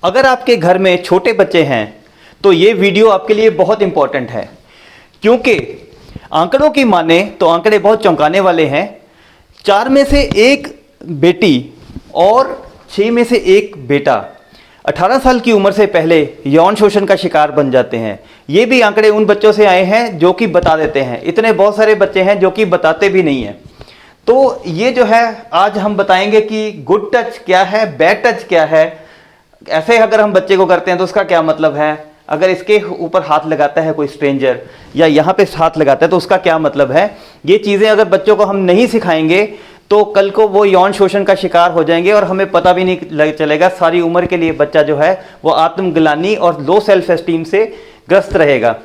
अगर आपके घर में छोटे बच्चे हैं तो ये वीडियो आपके लिए बहुत इंपॉर्टेंट है, क्योंकि आंकड़ों की माने तो आंकड़े बहुत चौंकाने वाले हैं। 4 में से 1 बेटी और 6 में से 1 बेटा 18 साल की उम्र से पहले यौन शोषण का शिकार बन जाते हैं। ये भी आंकड़े उन बच्चों से आए हैं जो कि बता देते हैं। इतने बहुत सारे बच्चे हैं जो कि बताते भी नहीं हैं। तो ये जो है आज हम बताएंगे कि गुड टच क्या है, बैड टच क्या है। ऐसे अगर हम बच्चे को करते हैं तो उसका क्या मतलब है, अगर इसके ऊपर हाथ लगाता है कोई स्ट्रेंजर या यहाँ पे हाथ लगाता है तो उसका क्या मतलब है। ये चीज़ें अगर बच्चों को हम नहीं सिखाएंगे तो कल को वो यौन शोषण का शिकार हो जाएंगे और हमें पता भी नहीं चलेगा। सारी उम्र के लिए बच्चा जो है वो आत्मग्लानि और लो सेल्फ एस्टीम से ग्रस्त रहेगा।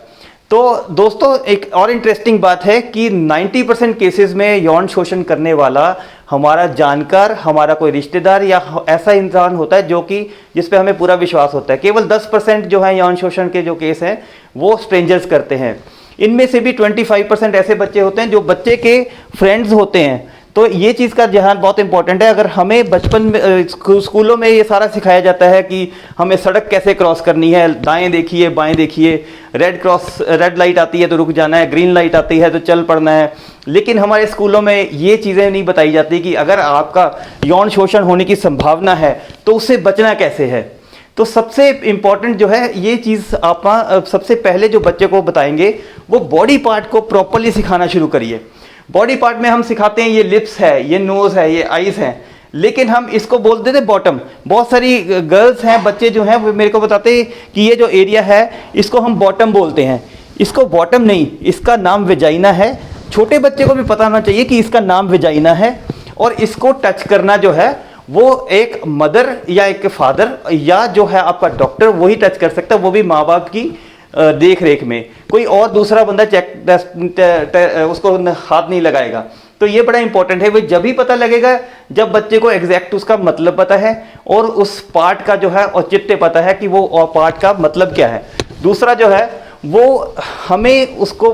तो दोस्तों एक और इंटरेस्टिंग बात है कि 90% केसेस में यौन शोषण करने वाला हमारा जानकार, हमारा कोई रिश्तेदार या ऐसा इंसान होता है जो कि जिस पे हमें पूरा विश्वास होता है। केवल 10% जो है यौन शोषण के जो केस हैं वो स्ट्रेंजर्स करते हैं। इनमें से भी 25% ऐसे बच्चे होते हैं जो बच्चे के फ्रेंड्स होते हैं। तो ये चीज़ का ध्यान बहुत इंपॉर्टेंट है। अगर हमें बचपन में स्कूलों में ये सारा सिखाया जाता है कि हमें सड़क कैसे क्रॉस करनी है, दाएं देखिए बाएं देखिए, रेड लाइट आती है तो रुक जाना है, ग्रीन लाइट आती है तो चल पड़ना है, लेकिन हमारे स्कूलों में ये चीज़ें नहीं बताई जाती कि अगर आपका यौन शोषण होने की संभावना है तो उससे बचना कैसे है। तो सबसे इम्पॉर्टेंट जो है ये चीज़ आप सबसे पहले जो बच्चे को बताएंगे वो बॉडी पार्ट को प्रॉपरली सिखाना शुरू करिए। बॉडी पार्ट में हम सिखाते हैं ये लिप्स है, ये नोज़ है, ये आईज हैं, लेकिन हम इसको बोल देते बॉटम। बहुत सारी गर्ल्स हैं, बच्चे जो हैं वो मेरे को बताते हैं कि ये जो एरिया है इसको हम बॉटम बोलते हैं। इसको बॉटम नहीं, इसका नाम वेजाइना है। छोटे बच्चे को भी पता होना चाहिए कि इसका नाम वेजाइना है और इसको टच करना जो है वो एक मदर या एक फादर या जो है आपका डॉक्टर वही टच कर सकता है, वो भी माँ बाप की देख रेख में। कोई और दूसरा बंदा उसको हाथ नहीं लगाएगा। तो ये बड़ा इंपॉर्टेंट है। वो जब ही पता लगेगा जब बच्चे को एग्जैक्ट उसका मतलब पता है और उस पार्ट का जो है औचित्य पता है कि वो पार्ट का मतलब क्या है। दूसरा जो है वो हमें उसको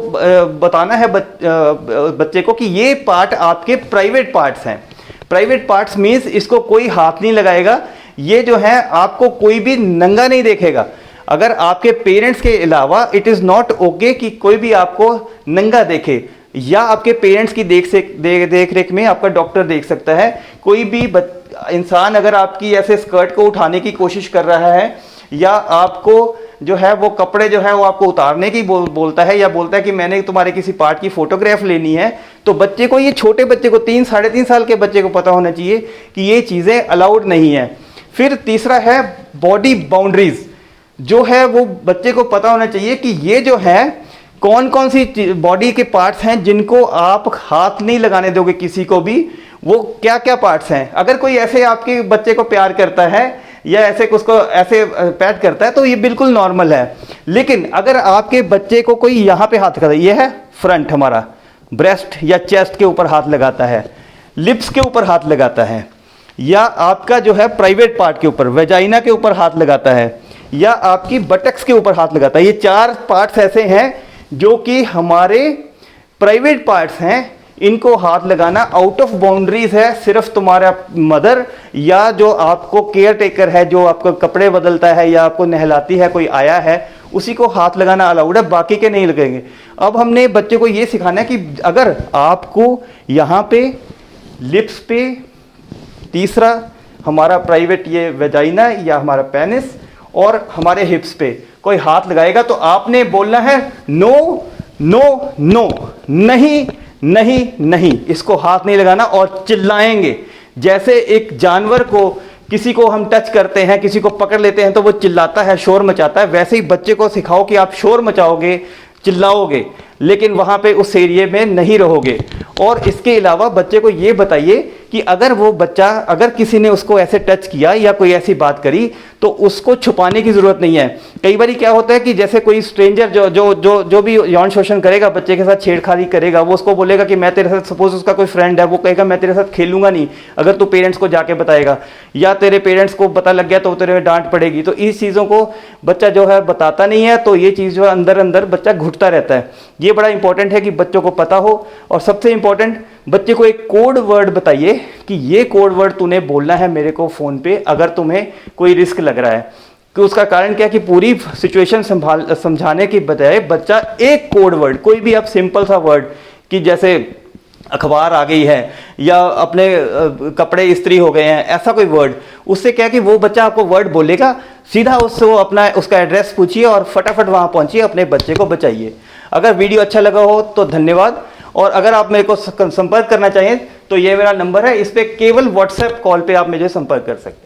बताना है बच्चे को कि ये पार्ट आपके प्राइवेट पार्ट्स हैं। प्राइवेट पार्ट्स मीन्स इसको कोई हाथ नहीं लगाएगा। ये जो है आपको कोई भी नंगा नहीं देखेगा। अगर आपके पेरेंट्स के अलावा इट इज़ नॉट ओके कि कोई भी आपको नंगा देखे, या आपके पेरेंट्स की देख रेख में आपका डॉक्टर देख सकता है। कोई भी इंसान अगर आपकी ऐसे स्कर्ट को उठाने की कोशिश कर रहा है या आपको जो है वो कपड़े जो है वो आपको उतारने की बोलता है या बोलता है कि मैंने तुम्हारे किसी पार्ट की फोटोग्राफ लेनी है, तो बच्चे को, ये छोटे बच्चे को 3-3.5 साल के बच्चे को पता होना चाहिए कि ये चीज़ें अलाउड नहीं है। फिर तीसरा है बॉडी बाउंड्रीज, जो है वो बच्चे को पता होना चाहिए कि ये जो है कौन कौन सी बॉडी के पार्ट्स हैं जिनको आप हाथ नहीं लगाने दोगे किसी को भी, वो क्या क्या पार्ट्स हैं। अगर कोई ऐसे आपके बच्चे को प्यार करता है या ऐसे उसको ऐसे पैट करता है तो ये बिल्कुल नॉर्मल है। लेकिन अगर आपके बच्चे को कोई यहाँ पे हाथ करता है, ये है फ्रंट हमारा, ब्रेस्ट या चेस्ट के ऊपर हाथ लगाता है, लिप्स के ऊपर हाथ लगाता है, या आपका जो है प्राइवेट पार्ट के ऊपर वेजाइना के ऊपर हाथ लगाता है, या आपकी बटक्स के ऊपर हाथ लगाता है, ये 4 पार्ट्स ऐसे हैं जो कि हमारे प्राइवेट पार्ट्स हैं। इनको हाथ लगाना आउट ऑफ बाउंड्रीज है। सिर्फ तुम्हारा मदर या जो आपको केयर टेकर है, जो आपको कपड़े बदलता है या आपको नहलाती है, कोई आया है, उसी को हाथ लगाना अलाउड है, बाकी के नहीं लगेंगे। अब हमने बच्चे को ये सिखाना है कि अगर आपको यहाँ पे लिप्स पे, तीसरा हमारा प्राइवेट ये वेजाइना या हमारा पेनिस और हमारे हिप्स पे कोई हाथ लगाएगा तो आपने बोलना है नो नो नो, नहीं नहीं नहीं, इसको हाथ नहीं लगाना। और चिल्लाएंगे, जैसे एक जानवर को किसी को हम टच करते हैं, किसी को पकड़ लेते हैं तो वो चिल्लाता है, शोर मचाता है, वैसे ही बच्चे को सिखाओ कि आप शोर मचाओगे, चिल्लाओगे, लेकिन वहाँ पे उस एरिया में नहीं रहोगे। और इसके अलावा बच्चे को ये बताइए कि अगर वो बच्चा, अगर किसी ने उसको ऐसे टच किया या कोई ऐसी बात करी तो उसको छुपाने की ज़रूरत नहीं है। कई बार क्या होता है कि जैसे कोई स्ट्रेंजर जो भी यौन शोषण करेगा, बच्चे के साथ छेड़खानी करेगा, वो उसको बोलेगा कि मैं तेरे साथ, सपोज उसका कोई फ्रेंड है, वो कहेगा मैं तेरे साथ खेलूंगा नहीं अगर तू पेरेंट्स को जाके बताएगा, या तेरे पेरेंट्स को पता लग गया तो तेरे डांट पड़ेगी। तो इस चीज़ों को बच्चा जो है बताता नहीं है, तो ये चीज़ जो अंदर अंदर बच्चा घुटता रहता है। ये बड़ा इंपॉर्टेंट है कि बच्चों को पता हो। और सबसे इंपॉर्टेंट, बच्चे को एक कोड वर्ड बताइए कि ये कोड वर्ड तूने बोलना है मेरे को फ़ोन पे अगर तुम्हें कोई रिस्क लग रहा है। कि उसका कारण क्या कि पूरी सिचुएशन समझाने की बजाय बच्चा एक कोड वर्ड, कोई भी आप सिंपल सा वर्ड कि जैसे अखबार आ गई है या अपने कपड़े इस्त्री हो गए हैं, ऐसा कोई वर्ड, उससे क्या कि वो बच्चा आपको वर्ड बोलेगा, सीधा उससे वो अपना उसका एड्रेस पूछिए और फटाफट वहाँ पहुँचिए, अपने बच्चे को बचाइए। अगर वीडियो अच्छा लगा हो तो धन्यवाद, और अगर आप मेरे को संपर्क करना चाहें तो ये मेरा नंबर है, इस पर केवल व्हाट्सएप कॉल पे आप मुझे संपर्क कर सकते हैं।